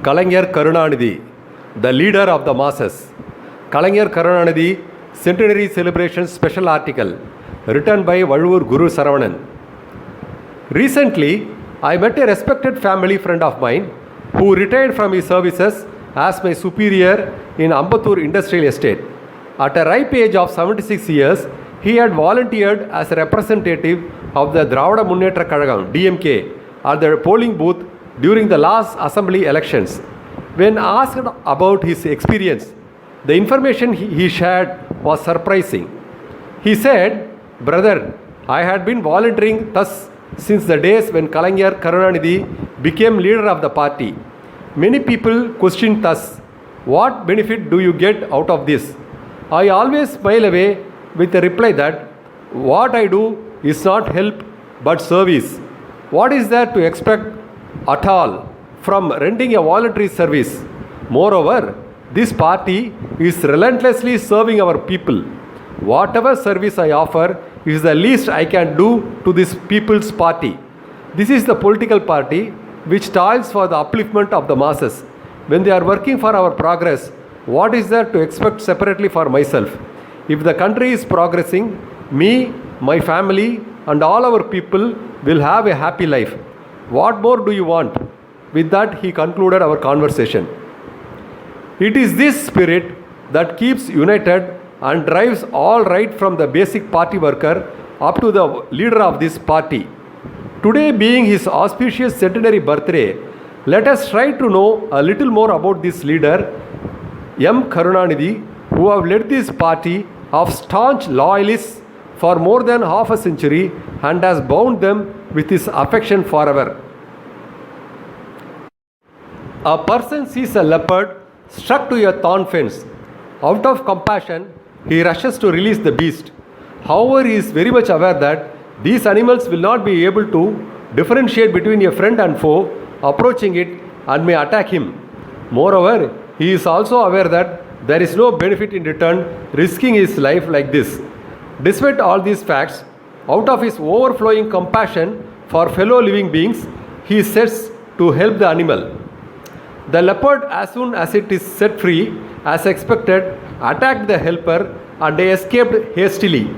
Kalaignar Karnanidhi, the leader of the masses. Kalaignar Karnanidhi, centenary celebration special article, written by Valur Guru Saravanan. Recently, I met a respected family friend of mine who retired from his services as my superior in Ambattur Industrial Estate. At a ripe age of 76 years, he had volunteered as a representative of the Dravida Munnetra Kazhagam (DMK) at the polling booth during the last assembly elections. When asked about his experience, the information he shared was surprising. He said, "Brother, I had been volunteering thus since the days when Kalaignar Karnanidhi became leader of the party. Many people questioned thus, what benefit do you get out of this? I always smile away with a reply that what I do is not help but service. What is there to expect at all from rendering a voluntary service? Moreover, this party is relentlessly serving our people. Whatever service I offer is the least I can do to this people's party. This is the political party which toils for the upliftment of the masses. When they are working for our progress, what is there to expect separately for myself? If the country is progressing, me, my family, and all our people will have a happy life. What more do you want?" With that, he concluded our conversation. It is this spirit that keeps united and drives all right from the basic party worker up to the leader of this party. Today being his auspicious centenary birthday, let us try to know a little more about this leader, M. Karunanidhi, who have led this party of staunch loyalists for more than half a century and has bound them with his affection forever. A person sees a leopard struck to a thorn fence. Out of compassion, he rushes to release the beast. However, he is very much aware that these animals will not be able to differentiate between a friend and foe approaching it and may attack him. Moreover, he is also aware that there is no benefit in return risking his life like this. Despite all these facts, out of his overflowing compassion for fellow living beings, he sets to help the animal. The leopard, as soon as it is set free, as expected, attacked the helper and escaped hastily.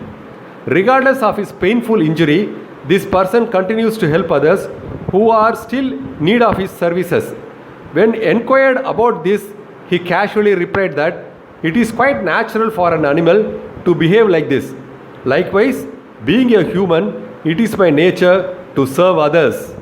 Regardless of his painful injury, this person continues to help others who are still in need of his services. When inquired about this, he casually replied that it is quite natural for an animal to behave like this. Likewise, being a human, it is my nature to serve others.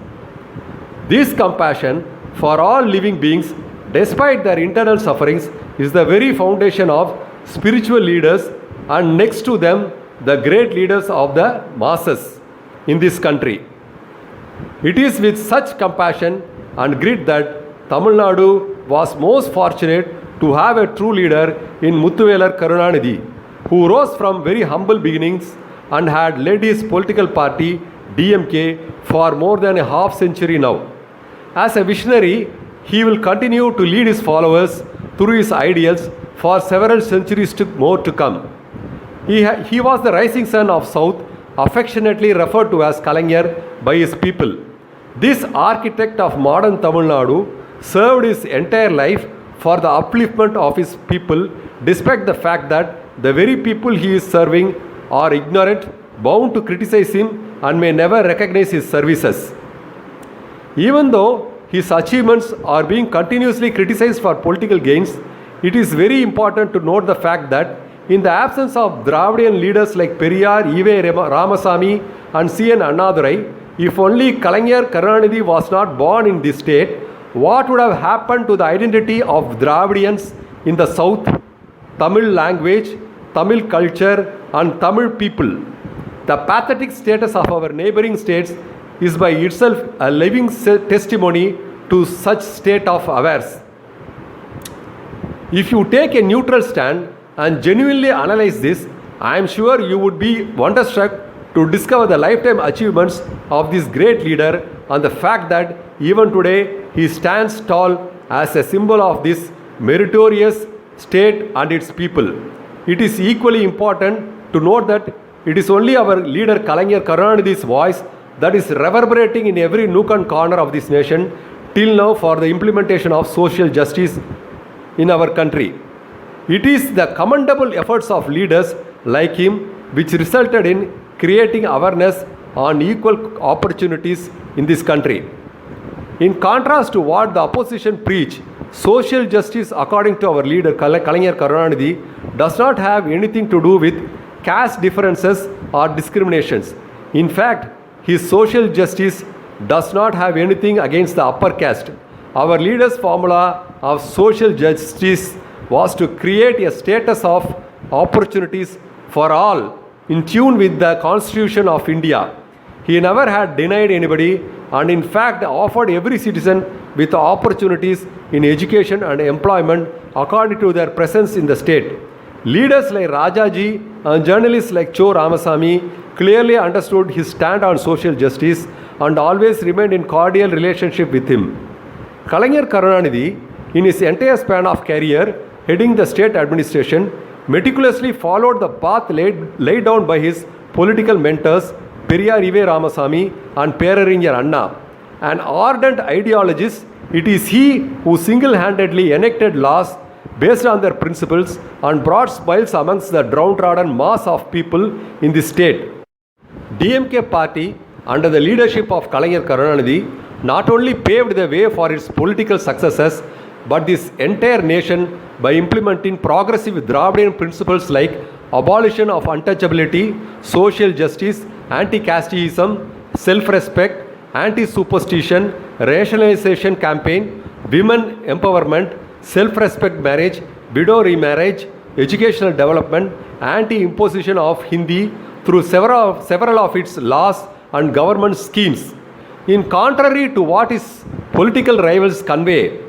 This compassion for all living beings, despite their internal sufferings, is the very foundation of spiritual leaders, and next to them, the great leaders of the masses in this country. It is with such compassion and grit that Tamilnadu was most fortunate to have a true leader in Muthuvelar Karunanidhi, who rose from very humble beginnings and had led his political party DMK for more than a half century now. As a visionary, he will continue to lead his followers through his ideals for several centuries more to come. He was the rising sun of South, affectionately referred to as Kalaignar by his people. This architect of modern Tamil Nadu served his entire life for the upliftment of his people, despite the fact that the very people he is serving are ignorant, bound to criticize him, and may never recognize his services. Even though his achievements are being continuously criticized for political gains, it is very important to note the fact that in the absence of Dravidian leaders like Periyar, E.V. Ramasamy and C.N. Annadurai, if only Kalaignar Karnanidhi was not born in this state, what would have happened to the identity of Dravidians in the south, Tamil language, Tamil culture and Tamil people? The pathetic status of our neighboring states is by itself a living testimony to such state of affairs. If you take a neutral stand and genuinely analyze this, I am sure you would be wonderstruck to discover the lifetime achievements of this great leader and the fact that even today he stands tall as a symbol of this meritorious state and its people. It is equally important to note that it is only our leader Kalaignar Karnanidhi's voice that is reverberating in every nook and corner of this nation, till now for the implementation of social justice in our country. It is the commendable efforts of leaders like him which resulted in creating awareness on equal opportunities in this country. In contrast to what the opposition preach, social justice, according to our leader Kalaignar Karnanidhi, does not have anything to do with caste differences or discriminations. In fact, his social justice does not have anything against the upper caste. Our leader's formula of social justice was to create a status of opportunities for all in tune with the Constitution of India. He never had denied anybody and in fact offered every citizen with opportunities in education and employment according to their presence in the state. Leaders like Rajaji and journalists like Cho Ramasamy clearly understood his stand on social justice and always remained in cordial relationship with him. Kalaignar Karnanidhi, in his entire span of career heading the state administration, meticulously followed the path laid down by his political mentors Periyar Ive Ramasamy and Peraringer Anna. An ardent ideologist, it is he who single-handedly enacted laws based on their principles and brought smiles amongst the downtrodden mass of people in the state. DMK party, under the leadership of Kalaignar Karnanidhi, not only paved the way for its political successes, but this entire nation by implementing progressive Dravidian principles like abolition of untouchability, social justice, anti-casteism, self-respect, anti-superstition, rationalization campaign, women empowerment, self-respect marriage, widow remarriage, educational development, anti-imposition of Hindi through several of its laws and government schemes. In contrary to what his political rivals convey,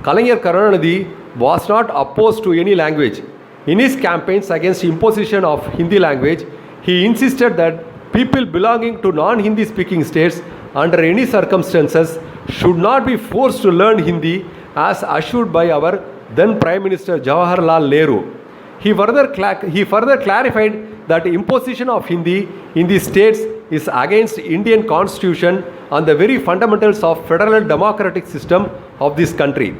Kalaignar Karnanidhi was not opposed to any language. In his campaigns against imposition of Hindi language, he insisted that people belonging to non-Hindi speaking states under any circumstances should not be forced to learn Hindi as assured by our then Prime Minister Jawaharlal Nehru. He further clarified that imposition of Hindi in the states is against Indian Constitution and the very fundamentals of federal democratic system of this country.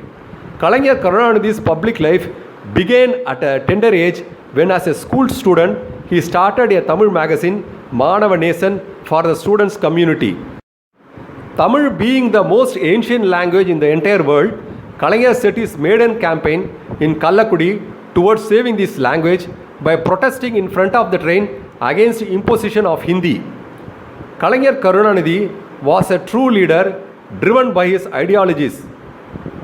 Kalaignar Karnanidhi's public life began at a tender age when as a school student he started a Tamil magazine, Manava Nesan, for the students' community. Tamil being the most ancient language in the entire world, Kalaignar set his maiden campaign in Kallakudi towards saving this language by protesting in front of the train against imposition of Hindi. Kalaignar Karunanidhi was a true leader driven by his ideologies.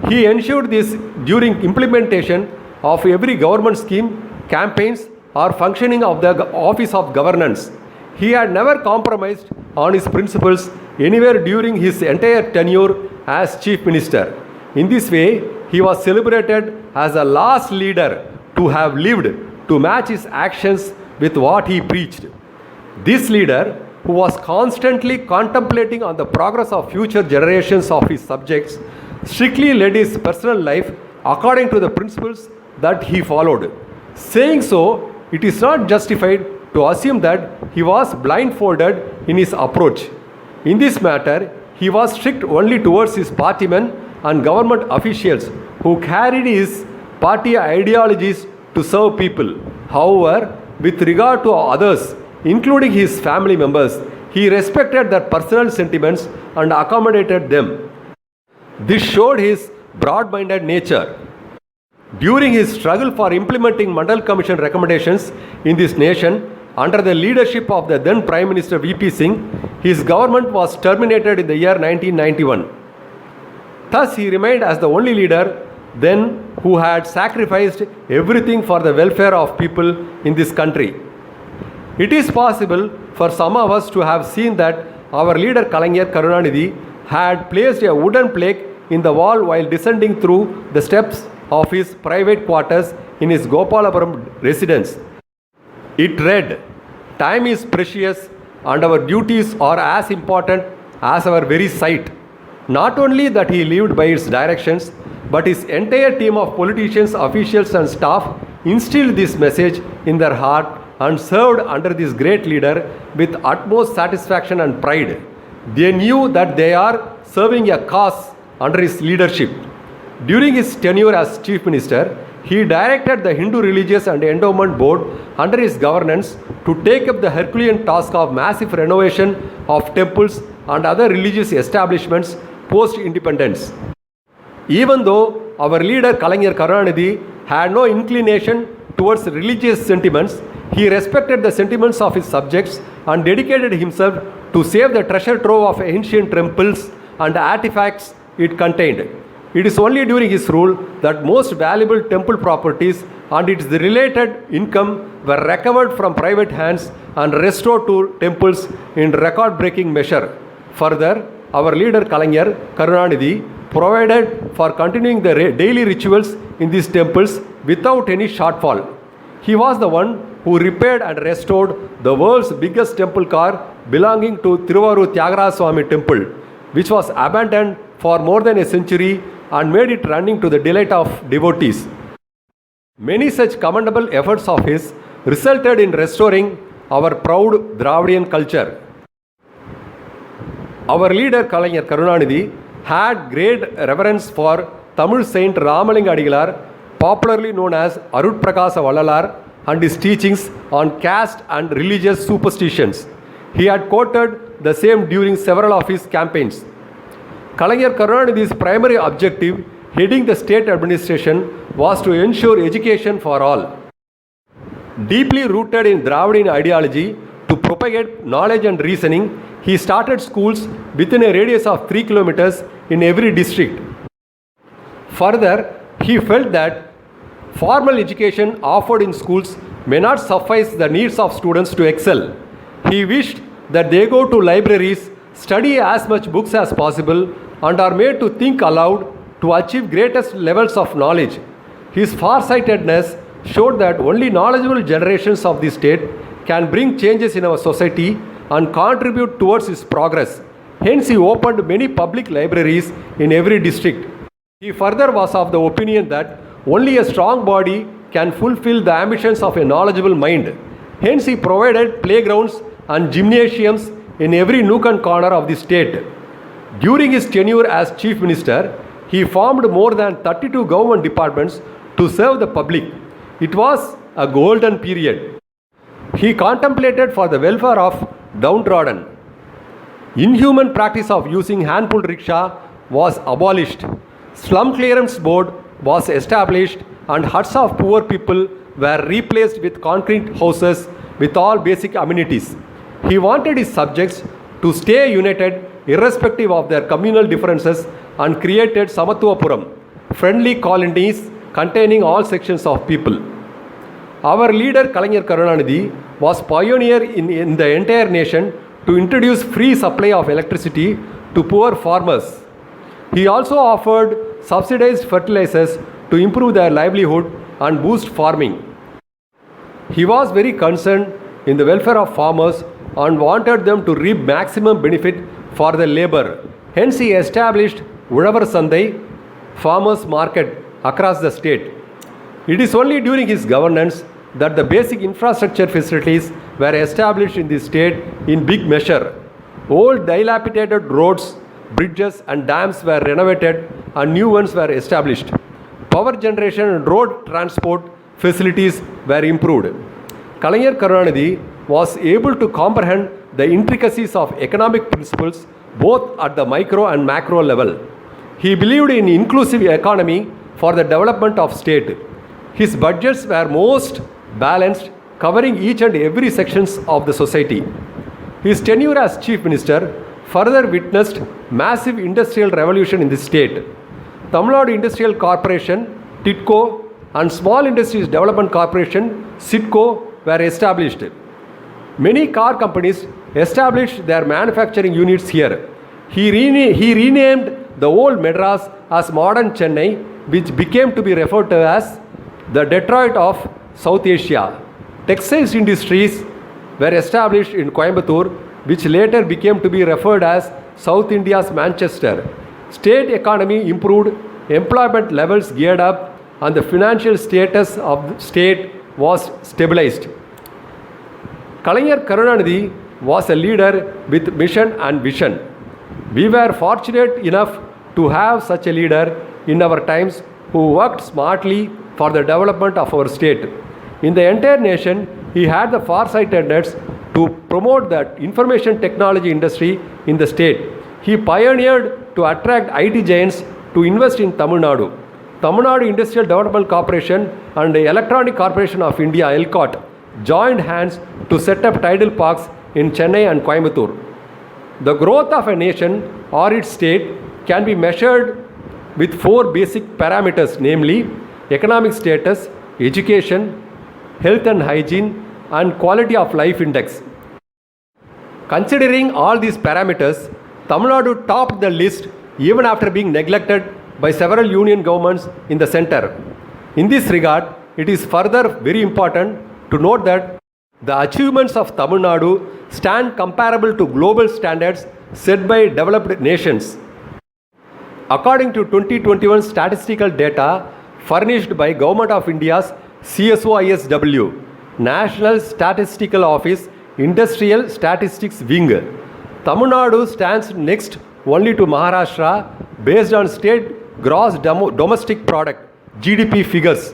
He ensured this during implementation of every government scheme, campaigns or functioning of the office of governance. He had never compromised on his principles anywhere during his entire tenure as Chief Minister. In this way, he was celebrated as the last leader to have lived to match his actions with what he preached. This leader, who was constantly contemplating on the progress of future generations of his subjects, strictly led his personal life according to the principles that he followed. Saying so, it is not justified to assume that he was blindfolded in his approach. In this matter, he was strict only towards his partymen and government officials who carried his party ideologies to serve people. However, with regard to others, including his family members, he respected their personal sentiments and accommodated them. This showed his broad-minded nature. During his struggle for implementing Mandal Commission recommendations in this nation, under the leadership of the then Prime Minister V.P. Singh, his government was terminated in the year 1991. Thus, he remained as the only leader then who had sacrificed everything for the welfare of people in this country. It is possible for some of us to have seen that our leader Kalaignar Karnanidhi had placed a wooden plaque in the wall while descending through the steps of his private quarters in his Gopalapuram residence. It read, "Time is precious and our duties are as important as our very sight." Not only that he lived by its directions, but his entire team of politicians, officials and staff instilled this message in their heart and served under this great leader with utmost satisfaction and pride. They knew that they are serving a cause under his leadership. During his tenure as Chief Minister, he directed the Hindu Religious and Endowment Board under his governance to take up the Herculean task of massive renovation of temples and other religious establishments post-independence. Even though our leader Kalaignar Karnanidhi had no inclination towards religious sentiments, he respected the sentiments of his subjects and dedicated himself to save the treasure trove of ancient temples and artifacts it contained. It is only during his rule that most valuable temple properties and its related income were recovered from private hands and restored to temples in record-breaking measure. Further, our leader Kalaignar Karnanidhi provided for continuing the daily rituals in these temples without any shortfall. He was the one who repaired and restored the world's biggest temple car belonging to Thiruvarur Tyagaraja Swami temple, which was abandoned for more than a century and made it running to the delight of devotees. Many such commendable efforts of his resulted in restoring our proud Dravidian culture. Our leader Kalaignar Karunanidhi had great reverence for Tamil Saint Ramalinga Adigalar, popularly known as Arutprakasa Vallalar, and his teachings on caste and religious superstitions. He had quoted the same during several of his campaigns. Kalaignar Karnanidhi's primary objective heading the state administration was to ensure education for all. Deeply rooted in Dravidian ideology to propagate knowledge and reasoning, he started schools within a radius of 3 kilometers in every district. Further, he felt that formal education offered in schools may not suffice the needs of students to excel. He wished that they go to libraries, study as much books as possible, and are made to think aloud to achieve greatest levels of knowledge. His farsightedness showed that only knowledgeable generations of the state can bring changes in our society and contribute towards its progress. Hence, he opened many public libraries in every district. He further was of the opinion that only a strong body can fulfill the ambitions of a knowledgeable mind. Hence, he provided playgrounds and gymnasiums in every nook and corner of the state. During his tenure as Chief Minister, he formed more than 32 government departments to serve the public. It was a golden period. He contemplated for the welfare of downtrodden. Inhuman practice of using hand-pulled rickshaw was abolished. Slum clearance board was established and huts of poor people were replaced with concrete houses with all basic amenities. He wanted his subjects to stay united irrespective of their communal differences and created Samatvapuram, friendly colonies containing all sections of people. Our leader Kalaignar Karnanidhi was pioneer in the entire nation to introduce free supply of electricity to poor farmers. He also offered subsidized fertilizers to improve their livelihood and boost farming. He was very concerned in the welfare of farmers and wanted them to reap maximum benefit for their labor. Hence, he established Udavar Sandai, farmers market across the state. It is only during his governance that the basic infrastructure facilities were established in the state in big measure. Old dilapidated roads, bridges and dams were renovated and new ones were established. Power generation and road transport facilities were improved. Kalaignar Karnanidhi was able to comprehend the intricacies of economic principles both at the micro and macro level. He believed in inclusive economy for the development of state. His budgets were most balanced, covering each and every sections of the society. His tenure as Chief Minister further witnessed massive industrial revolution in the state. Tamilnadu Industrial Corporation, TIDCO, and Small Industries Development Corporation, SIDCO, were established. Many car companies established their manufacturing units here. He renamed the old Madras as modern Chennai, which became to be referred to as the Detroit of South Asia. Textiles industries were established in Coimbatore, which later became to be referred as South India's Manchester. State economy improved, employment levels geared up, and the financial status of the state was stabilized. Kalaignar Karnanidhi was a leader with mission and vision. We were fortunate enough to to have such a leader in our times who worked smartly for the development of our state. In the entire nation, he had the farsightedness to promote the information technology industry in the state. He pioneered to attract IT giants to invest in Tamil Nadu. Tamil Nadu Industrial Development Corporation and the Electronic Corporation of India (ELCOT) joined hands to set up tidal parks in Chennai and Coimbatore. The growth of a nation or its state can be measured with four basic parameters, namely economic status, education, health and hygiene, and quality of life index. Considering all these parameters, Tamil Nadu topped the list even after being neglected by several union governments in the center. In this regard, it is further very important to note that the achievements of Tamil Nadu stand comparable to global standards set by developed nations. According to 2021 statistical data furnished by Government of India's CSOISW, National Statistical Office Industrial Statistics Wing, Tamil Nadu stands next only to Maharashtra based on state gross domestic product GDP figures.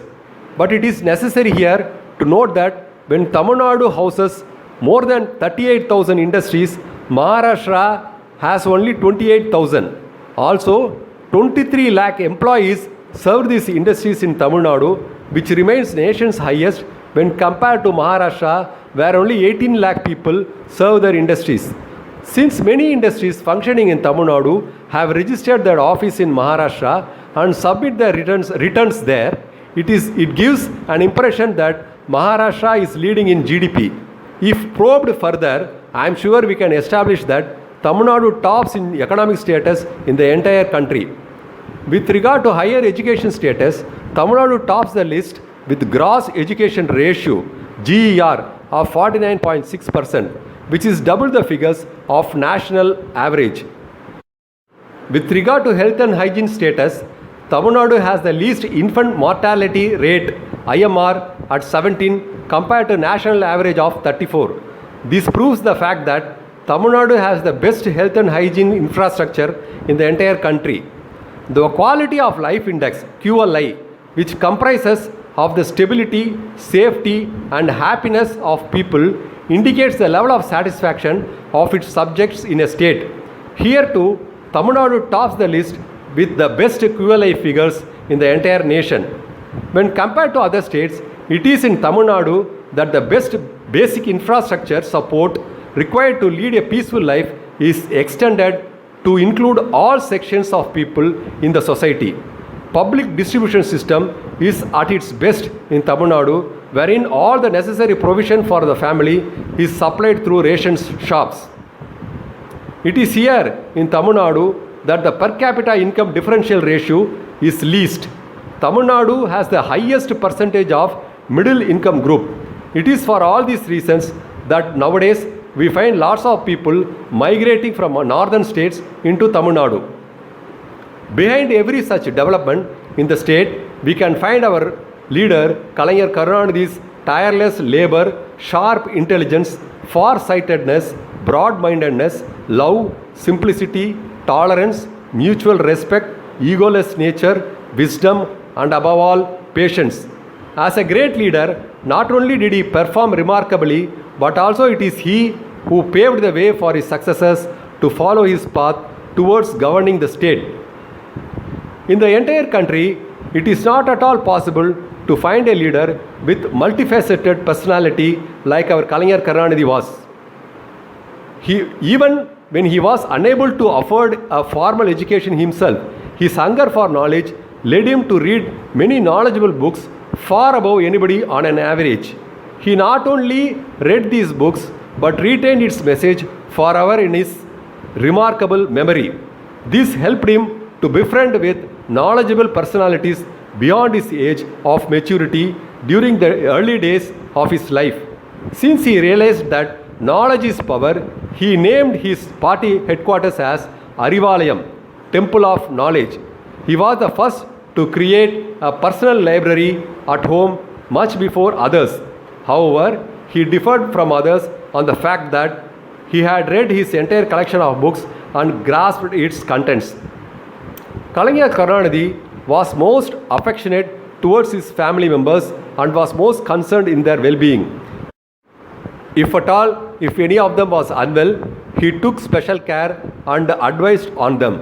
But it is necessary here to note that when Tamil Nadu houses more than 38,000 industries, Maharashtra has only 28,000. Also, 23 lakh employees serve these industries in Tamil Nadu, which remains nation's highest when compared to Maharashtra, where only 18 lakh people serve their industries. Since many industries functioning in Tamil Nadu have registered their office in Maharashtra and submit their returns there, it gives an impression that Maharashtra is leading in GDP. If probed further, I am sure we can establish that Tamil Nadu tops in economic status in the entire country. With regard to higher education status, Tamil Nadu tops the list with gross education ratio GER of 49.6%, which is double the figures of national average. With regard to health and hygiene status, Tamil Nadu has the least infant mortality rate IMR at 17 compared to national average of 34. This proves the fact that Tamil Nadu has the best health and hygiene infrastructure in the entire country. The quality of life index QLI, which comprises of the stability, safety and happiness of people, indicates the level of satisfaction of its subjects in a state. Here too, Tamil Nadu tops the list with the best QLI figures in the entire nation. When compared to other states, it is in Tamil Nadu that the best basic infrastructure support required to lead a peaceful life is extended to include all sections of people in the society. Public distribution system is at its best in Tamil Nadu, wherein all the necessary provision for the family is supplied through ration shops. It is here in Tamil Nadu that the per capita income differential ratio is least. Tamil Nadu has the highest percentage of middle income group. It is for all these reasons that nowadays we find lots of people migrating from northern states into Tamil Nadu. Behind every such development in the state, we can find our leader Kalaignar Karnanidhi's tireless labor, sharp intelligence, far-sightedness, broad-mindedness, love, simplicity, tolerance, mutual respect, egoless nature, wisdom, and above all, patience. As a great leader, not only did he perform remarkably, but also it is he who paved the way for his successors to follow his path towards governing the state. In the entire country, it is not at all possible to find a leader with multifaceted personality like our Kalaignar Karnanidhi was. Even when he was unable to afford a formal education himself, his hunger for knowledge led him to read many knowledgeable books far above anybody on an average. He not only read these books but retained its message forever in his remarkable memory. This helped him to befriend with knowledgeable personalities beyond his age of maturity during the early days of his life. Since he realized that knowledge is power, he named his party headquarters as Arivalayam, Temple of Knowledge. He was the first to create a personal library at home much before others. However, he differed from others on the fact that he had read his entire collection of books and grasped its contents. Kalaignar Karnanidhi was most affectionate towards his family members and was most concerned in their well-being. If at all, if any of them was unwell, he took special care and advised on them.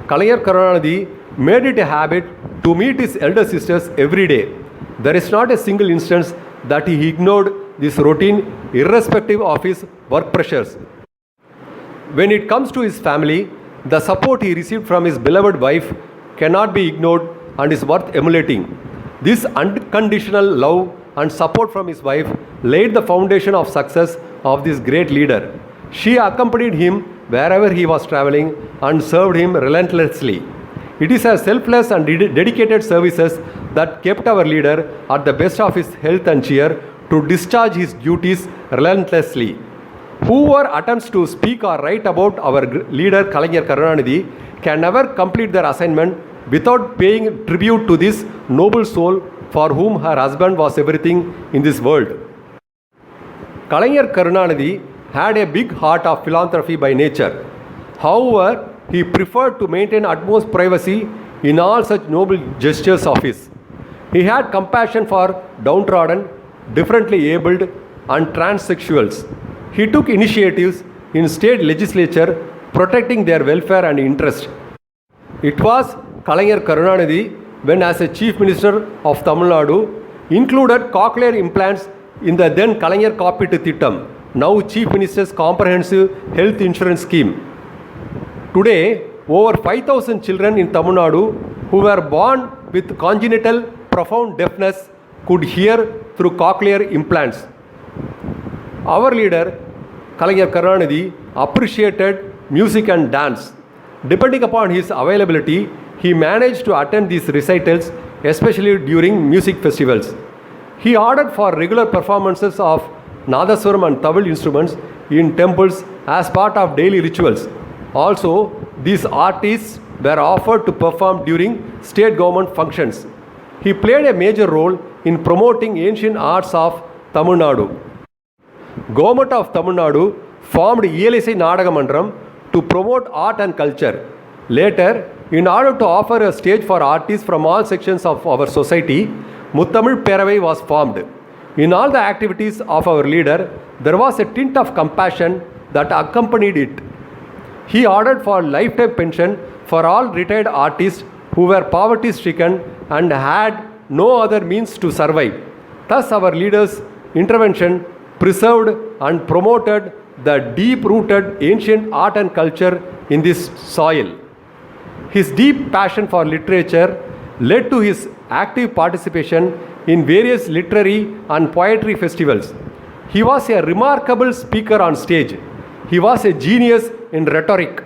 Kalaignar Karnanidhi made it a habit to meet his elder sisters every day. There is not a single instance that he ignored this routine irrespective of his work pressures. When it comes to his family, the support he received from his beloved wife cannot be ignored and is worth emulating. This unconditional love and support from his wife laid the foundation of success of this great leader. She accompanied him wherever he was traveling and served him relentlessly. It is her selfless and dedicated services that kept our leader at the best of his health and cheer to discharge his duties relentlessly. Whoever attempts to speak or write about our leader Kalaignar Karnanidhi can never complete their assignment without paying tribute to this noble soul for whom her husband was everything in this world. Kalaignar Karnanidhi had a big heart of philanthropy by nature. However, he preferred to maintain utmost privacy in all such noble gestures of his. He had compassion for downtrodden, differently abled, and transsexuals. He took initiatives in state legislature protecting their welfare and interest. It was Kalaignar Karnanidhi when, as a Chief Minister of Tamilnadu, included cochlear implants in the then Kalaignar Kappittu Thittam, now Chief Minister's Comprehensive Health Insurance Scheme. Today, over 5,000 children in Tamil Nadu who were born with congenital profound deafness could hear through cochlear implants. Our leader, Kalaignar Karnanidhi, appreciated music and dance. Depending upon his availability, he managed to attend these recitals, especially during music festivals. He ordered for regular performances of Nadaswaram and Tawil instruments in temples as part of daily rituals. Also, these artists were offered to perform during state government functions. He played a major role in promoting ancient arts of Tamil Nadu. Government of Tamil Nadu formed ELSI Nadagamandram to promote art and culture. Later, in order to offer a stage for artists from all sections of our society, Muttamil Peravai was formed. In all the activities of our leader, there was a tint of compassion that accompanied it. He ordered for lifetime pension for all retired artists who were poverty stricken and had no other means to survive. Thus, our leader's intervention preserved and promoted the deep-rooted ancient art and culture in this soil. His deep passion for literature led to his active participation in various literary and poetry festivals. He was a remarkable speaker on stage. He was a genius in rhetoric.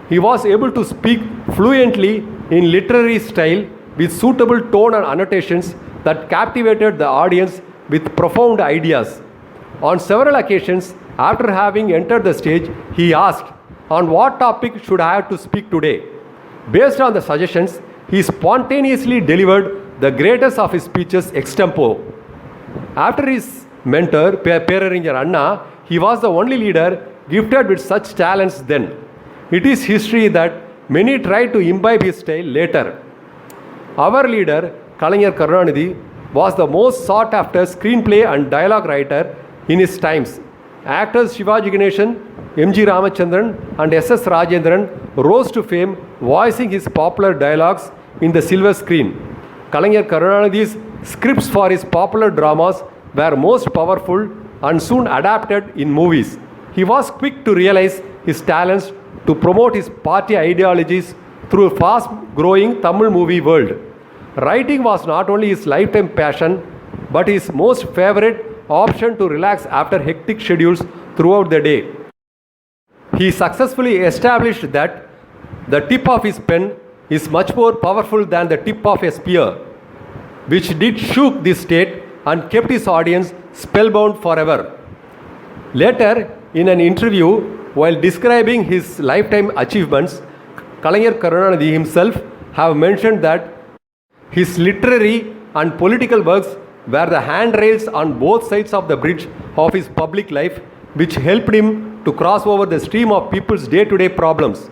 He was able to speak fluently in literary style with suitable tone and annotations that captivated the audience with profound ideas. On several occasions, after having entered the stage, he asked, "On what topic should I have to speak today?" Based on the suggestions, he spontaneously delivered the greatest of his speeches extempo. After his mentor, Peraringer Anna, he was the only leader gifted with such talents then. It is history that many tried to imbibe his style later. Our leader, Kalaignar Karnanidhi, was the most sought after screenplay and dialogue writer in his times. Actors Shivaji Ganeshan, M.G. Ramachandran and S.S. Rajendran rose to fame voicing his popular dialogues in the silver screen. Kalaignar Karnanidhi's scripts for his popular dramas were most powerful and soon adapted in movies. He was quick to realize his talents to promote his party ideologies through a fast-growing Tamil movie world. Writing was not only his lifetime passion, but his most favorite option to relax after hectic schedules throughout the day. He successfully established that the tip of his pen is much more powerful than the tip of a spear, which did shook this state and kept his audience spellbound forever. Later, in an interview, while describing his lifetime achievements, Kalaignar Karnanidhi himself have mentioned that his literary and political works were the handrails on both sides of the bridge of his public life, which helped him to cross over the stream of people's day-to-day problems.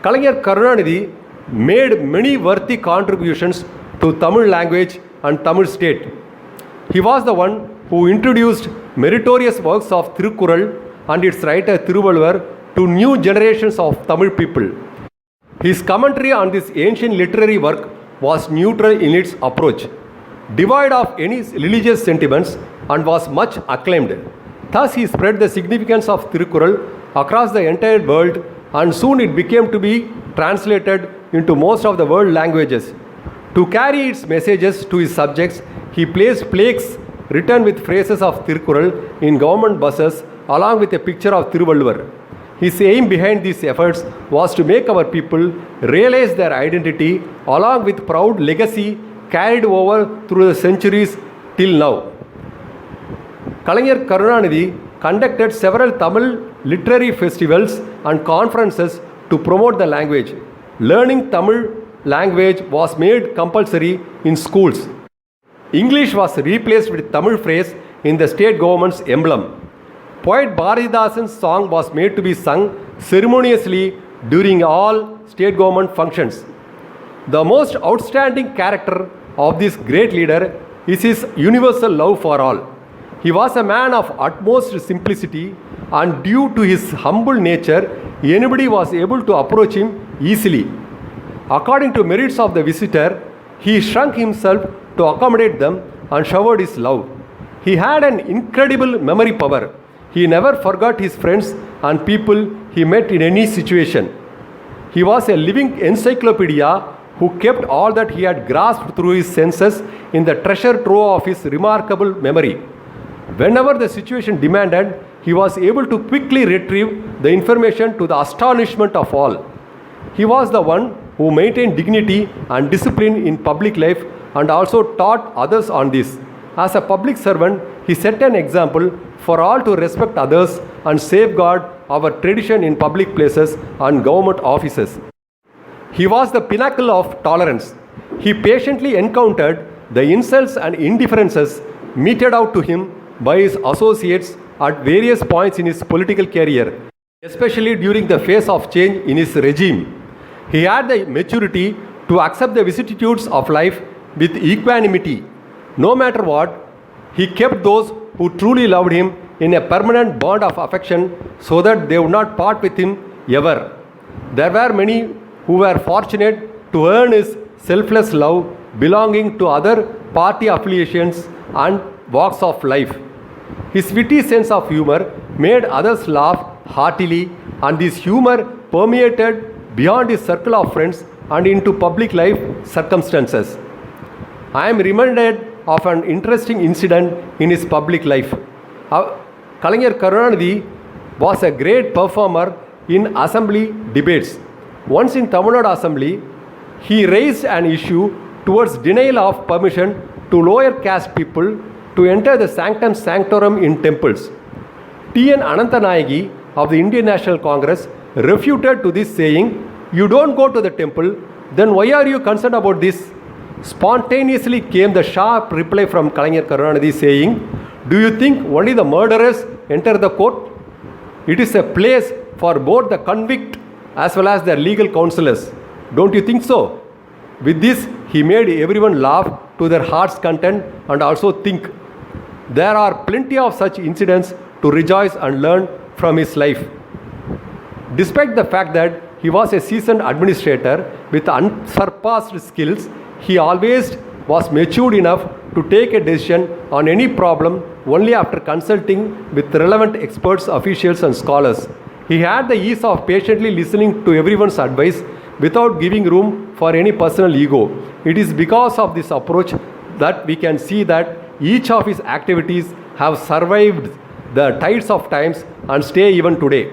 Kalaignar Karnanidhi made many worthy contributions to Tamil language and Tamil state. He was the one who introduced meritorious works of Thirukkural and its writer Thiruvalluvar to new generations of Tamil people. His commentary on this ancient literary work was neutral in its approach, devoid of any religious sentiments, and was much acclaimed. Thus he spread the significance of Thirukkural across the entire world, and soon it became to be translated into most of the world languages. To carry its messages to his subjects, he placed plaques written with phrases of Thirukkural in government buses along with a picture of Thiruvalluvar. His aim behind these efforts was to make our people realize their identity along with proud legacy carried over through the centuries till now. Kalaignar Karnanidhi conducted several Tamil literary festivals and conferences to promote the language. Learning Tamil language was made compulsory in schools. English was replaced with Tamil phrase in the state government's emblem. Poet Bharatidasan's song was made to be sung ceremoniously during all state government functions. The most outstanding character of this great leader is his universal love for all. He was a man of utmost simplicity, and due to his humble nature, anybody was able to approach him easily. According to merits of the visitor, he shrunk himself to accommodate them and showered his love. He had an incredible memory power. He never forgot his friends and people he met in any situation. He was a living encyclopedia who kept all that he had grasped through his senses in the treasure trove of his remarkable memory. Whenever the situation demanded, he was able to quickly retrieve the information to the astonishment of all. He was the one who maintained dignity and discipline in public life and also taught others on this. As a public servant, he set an example for all to respect others and safeguard our tradition in public places and government offices. He was the pinnacle of tolerance. He patiently encountered the insults and indifferences meted out to him by his associates at various points in his political career, especially during the phase of change in his regime. He had the maturity to accept the vicissitudes of life with equanimity. No matter what, he kept those who truly loved him in a permanent bond of affection so that they would not part with him ever. There were many who were fortunate to earn his selfless love belonging to other party affiliations and walks of life. His witty sense of humor made others laugh heartily, and this humor permeated beyond his circle of friends and into public life circumstances. I am reminded of an interesting incident in his public life. Kalaignar Karnanidhi was a great performer in assembly debates. Once in Tamilnadu assembly, he raised an issue towards denial of permission to lower caste people to enter the sanctum sanctorum in temples. T.N. Ananthanayagi of the Indian National Congress refuted to this, saying, "You don't go to the temple, then why are you concerned about this?" Spontaneously came the sharp reply from Kalaignar Karnanidhi, saying, "Do you think only the murderers enter the court? It is a place for both the convict as well as their legal counselors. Don't you think so?" With this, he made everyone laugh to their heart's content and also think. There are plenty of such incidents to rejoice and learn from his life. Despite the fact that he was a seasoned administrator with unsurpassed skills, he always was matured enough to take a decision on any problem only after consulting with relevant experts, officials, and scholars. He had the ease of patiently listening to everyone's advice without giving room for any personal ego. It is because of this approach that we can see that each of his activities have survived the tides of times and stay even today.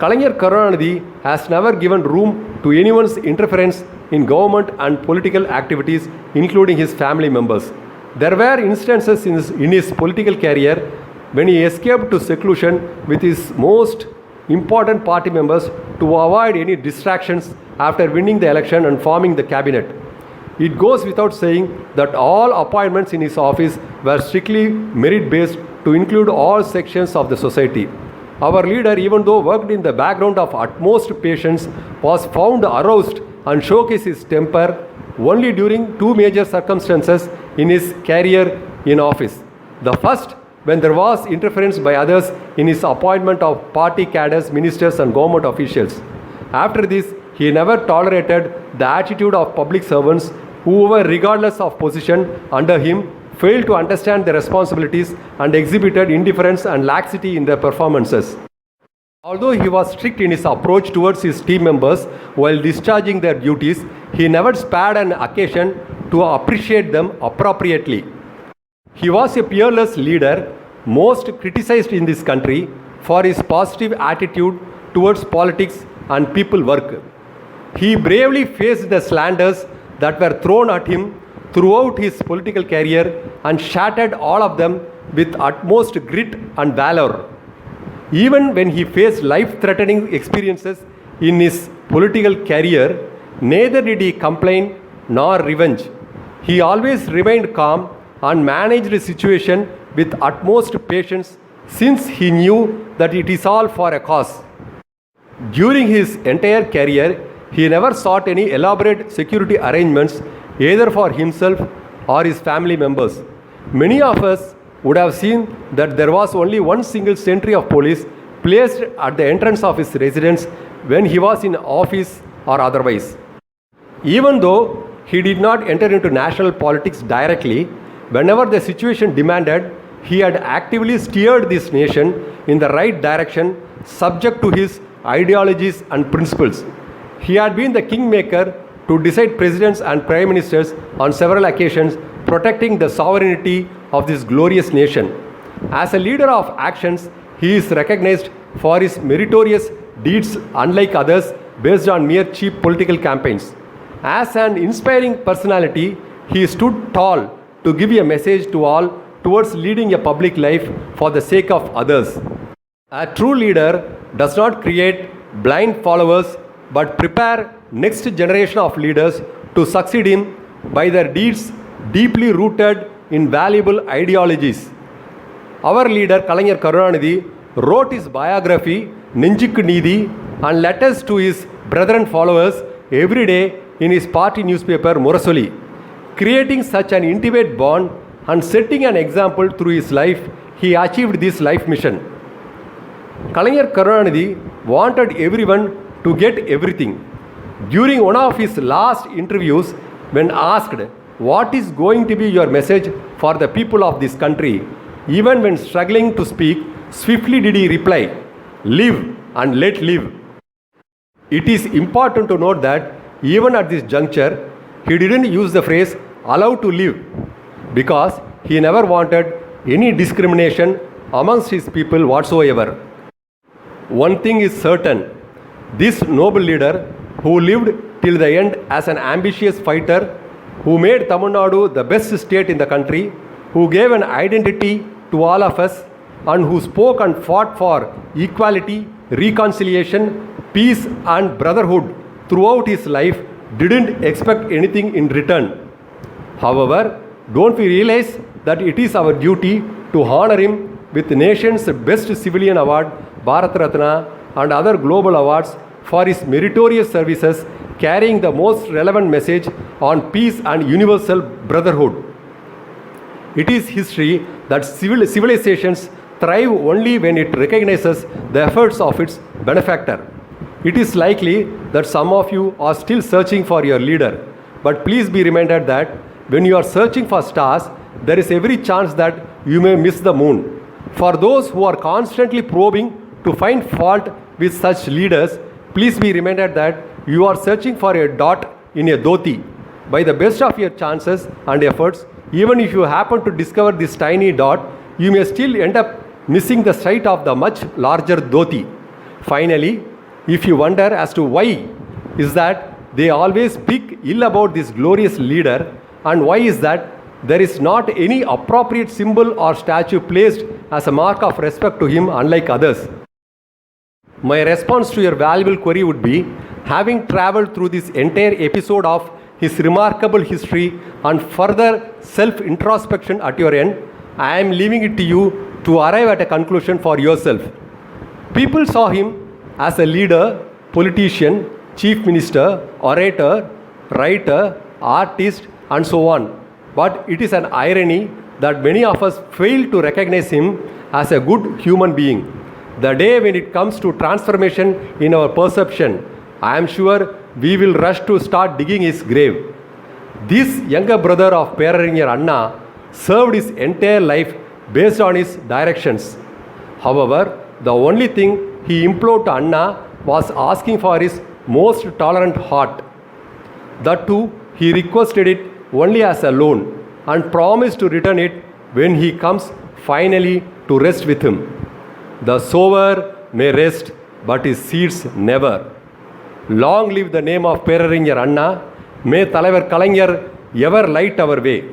Kalaignar Karnanidhi has never given room to anyone's interference in government and political activities, including his family members. There were instances in his political career when he escaped to seclusion with his most important party members to avoid any distractions after winning the election and forming the cabinet. It goes without saying that all appointments in his office were strictly merit-based to include all sections of the society. Our leader, even though worked in the background of utmost patience, was found aroused and showcase his temper only during two major circumstances in his career in office. The first, when there was interference by others in his appointment of party cadres, ministers, and government officials. After this, he never tolerated the attitude of public servants who were, regardless of position under him, failed to understand their responsibilities and exhibited indifference and laxity in their performances. Although he was strict in his approach towards his team members while discharging their duties, he never spared an occasion to appreciate them appropriately. He was a peerless leader, most criticized in this country for his positive attitude towards politics and people work. He bravely faced the slanders that were thrown at him throughout his political career and shattered all of them with utmost grit and valor. Even when he faced life-threatening experiences in his political career, neither did he complain nor revenge. He always remained calm and managed the situation with utmost patience, since he knew that it is all for a cause. During his entire career, he never sought any elaborate security arrangements either for himself or his family members. Many of us would have seen that there was only one single sentry of police placed at the entrance of his residence when he was in office or otherwise. Even though he did not enter into national politics directly, whenever the situation demanded, he had actively steered this nation in the right direction, subject to his ideologies and principles. He had been the kingmaker to decide presidents and prime ministers on several occasions, protecting the sovereignty of this glorious nation. As a leader of actions, he is recognized for his meritorious deeds, unlike others based on mere cheap political campaigns. As an inspiring personality, he stood tall to give a message to all towards leading a public life for the sake of others. A true leader does not create blind followers but prepare next generation of leaders to succeed him by their deeds deeply rooted in valuable ideologies. Our leader Kalaignar Karnanidhi wrote his biography Nijukku Neethi and letters to his brethren followers every day in his party newspaper Murasoli. Creating such an intimate bond and setting an example through his life, he achieved this life mission. Kalaignar Karnanidhi wanted everyone to get everything. During one of his last interviews, when asked, "What is going to be your message for the people of this country?" even when struggling to speak, swiftly did he reply, "Live and let live." It is important to note that even at this juncture, he didn't use the phrase "allowed to live" because he never wanted any discrimination amongst his people whatsoever. One thing is certain, this noble leader who lived till the end as an ambitious fighter, who made Tamilnadu the best state in the country, who gave an identity to all of us, and who spoke and fought for equality, reconciliation, peace and brotherhood throughout his life, didn't expect anything in return. However, don't we realize that it is our duty to honor him with the nation's best civilian award, Bharat Ratna, and other global awards for his meritorious services, carrying the most relevant message on peace and universal brotherhood. It is history that civilizations thrive only when it recognizes the efforts of its benefactor. It is likely that some of you are still searching for your leader, but please be reminded that when you are searching for stars, there is every chance that you may miss the moon. For those who are constantly probing to find fault with such leaders, please be reminded that you are searching for a dot in a dhoti. By the best of your chances and efforts, even if you happen to discover this tiny dot, you may still end up missing the sight of the much larger dhoti. Finally, if you wonder as to why is that they always speak ill about this glorious leader, and why is that there is not any appropriate symbol or statue placed as a mark of respect to him unlike others. My response to your valuable query would be, having traveled through this entire episode of his remarkable history and further self-introspection at your end, I am leaving it to you to arrive at a conclusion for yourself. People saw him as a leader, politician, chief minister, orator, writer, artist, and so on. But it is an irony that many of us fail to recognize him as a good human being. The day when it comes to transformation in our perception, I am sure we will rush to start digging his grave. This younger brother of Perarinyar Anna served his entire life based on his directions. However, the only thing he implored to Anna was asking for his most tolerant heart. That too, he requested it only as a loan and promised to return it when he comes finally to rest with him. The sower may rest, but his seeds never. Long live the name of Perarinyar Anna. May Talaivar Kalaignar ever light our way.